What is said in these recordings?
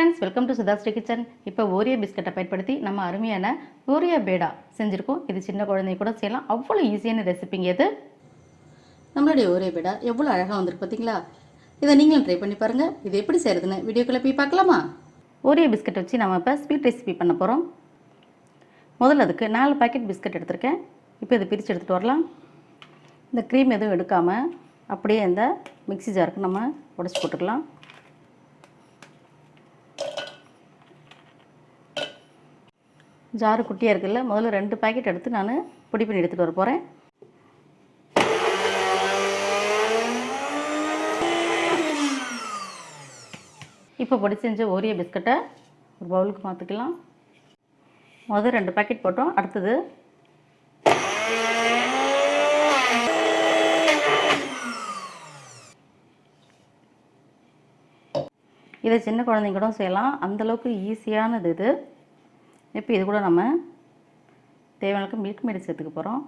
friends, welcome to Sudhasri Kitchen. இப்போ Oreo biscuit பயன்படுத்தி நம்ம அருமையான Oreo Peda செஞ்சிருக்கோம். இது சின்ன குழந்தைங்க கூட செய்யலாம். அவ்வளவு ஈஸியான ரெசிபிங்க இது. நம்மளுடைய Oreo Peda எவ்வளவு அழகா வந்திருக்கு பாத்தீங்களா? இதை நீங்களும் ட்ரை பண்ணி பாருங்க. இது எப்படி செய்யறதுன்னு வீடியோக்குள்ள போய் பார்க்கலாமா? Oreo biscuit வச்சு நாம இப்ப ஸ்வீட் ரெசிபி பண்ண போறோம். முதல்ல அதுக்கு 4 பாக்கெட் பிஸ்கட் எடுத்துர்க்கேன். இப்போ இதை பிரிச்சு எடுத்துட்டு வரலாம். இந்த க்ரீம் எதுவும் எடுக்காம அப்படியே இந்த மிக்ஸி ஜாருக்கு நம்ம உடைச்சு போட்டுக்கலாம். ஜாரு குட்டியாக இருக்குல்ல, முதல்ல 2 பாக்கெட் எடுத்து நான் பொடி பண்ணி எடுத்துகிட்டு வர போகிறேன். இப்போ பொடி செஞ்ச ஓரியோ பிஸ்கட்டை ஒரு பவுலுக்கு மாற்றிக்கலாம். முதல்ல 2 பாக்கெட் போட்டோம். அடுத்தது இதை சின்ன குழந்தைங்க கூட செய்யலாம், அந்தளவுக்கு ஈஸியானது இது. இப்போ இது கூட நம்ம தேவையான மில்க்மெய்ட் சேர்த்துக்க போகிறோம்.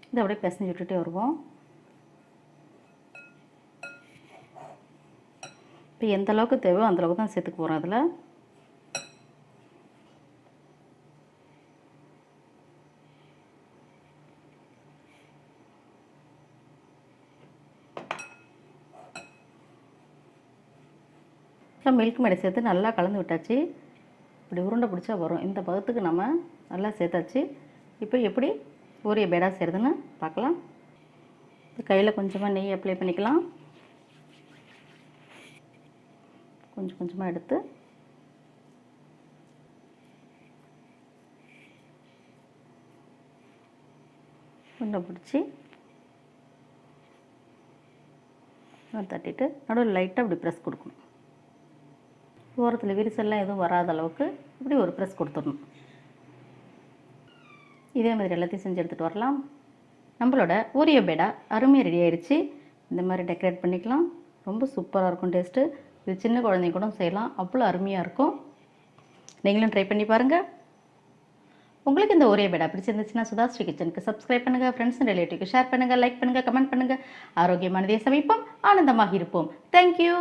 இதை அப்படியே பிசைஞ்சு விட்டுட்டே வருவோம். இப்போ எந்த அளவுக்கு தேவையோ அந்த அளவுக்கு தான் சேர்த்துக்க போகிறோம். அதில் மில்க்மெய்ட் சேர்த்து நல்லா கலந்து விட்டாச்சு. இப்படி உருண்டை பிடிச்சா வரும். இந்த பதத்துக்கு நம்ம நல்லா சேர்த்தாச்சு. இப்போ எப்படி ஓரியோ பேடா செய்கிறதுன்னு பார்க்கலாம். கையில் கொஞ்சமாக நெய் அப்ளை பண்ணிக்கலாம். கொஞ்சம் கொஞ்சமாக எடுத்து உருண்டை பிடிச்சி தட்டிட்டு நடுவில் லைட்டாக இப்படி ப்ரெஸ் கொடுக்கணும். ஓரத்தில் விரிசல்லாம் எதுவும் வராத அளவுக்கு இப்படி ஒரு ப்ரெஸ் கொடுத்துடணும். இதே மாதிரி எல்லாத்தையும் செஞ்சு எடுத்துகிட்டு வரலாம். நம்மளோட ஓரியோ பேடா அருமையாக ரெடி ஆயிடுச்சு. இந்த மாதிரி டெக்கரேட் பண்ணிக்கலாம். ரொம்ப சூப்பராக இருக்கும் டேஸ்ட்டு. இது சின்ன குழந்தைங்க கூட செய்யலாம், அவ்வளோ அருமையாக இருக்கும். நீங்களும் ட்ரை பண்ணி பாருங்கள். உங்களுக்கு இந்த ஓரியோ பேடா பிடிச்சிருந்துச்சுன்னா சுதாஸ்ரீ கிச்சனுக்கு சப்ஸ்கிரைப் பண்ணுங்கள், ஃப்ரெண்ட்ஸ் அண்ட் ரிலேட்டிவ்க்கு ஷேர் பண்ணுங்கள், லைக் பண்ணுங்கள், கமெண்ட் பண்ணுங்கள். ஆரோக்கியமானதே சமைப்போம், ஆனந்தமாக இருப்போம். தேங்க்யூ.